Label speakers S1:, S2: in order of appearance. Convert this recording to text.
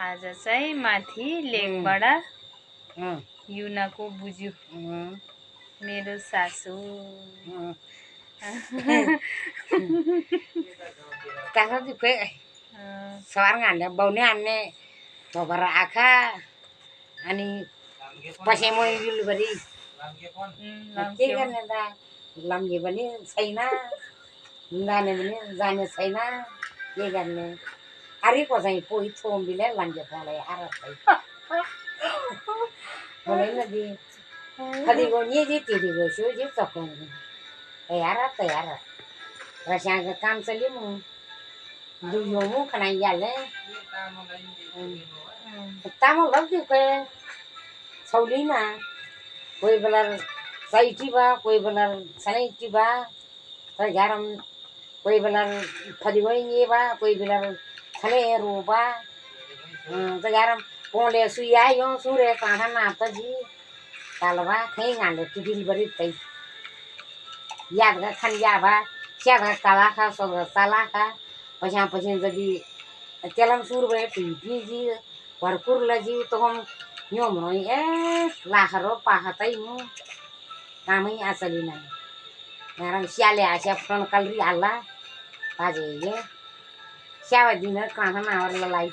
S1: आज चाहिँ माथि लेकबाट युनाको बुज्यू मेरो सासू
S2: Kasa di pe seorang anda baunya aneh tobar akha ani pasai mau yul bari nanti kan ada lam je bani saina nane bani zane saina ye kan ne hari pasai poi thom bile lam je pole harat sai boleh nadi hadi go nye je tiri go shu je tokon tayar rasanya ke kam selimu dulu kena jalan tamu lagi ke Saulina koi belar sai tiba koi belar sanai tiba tergaram koi belar padiwai ni ba koi belar sanai roba tergaram pole suya yang sure kanan apa ji kalau ba kei ngande tidil beri tei ya kan ya ba siapa kalah ka soal salah ka pasang jadi Jalan suruh PPG, parkur lagi tuh हम nyomroi laharo pahatai mu kami asalina ngarang siale aja front kalri ala aja ye siapa dina kana nawar lalai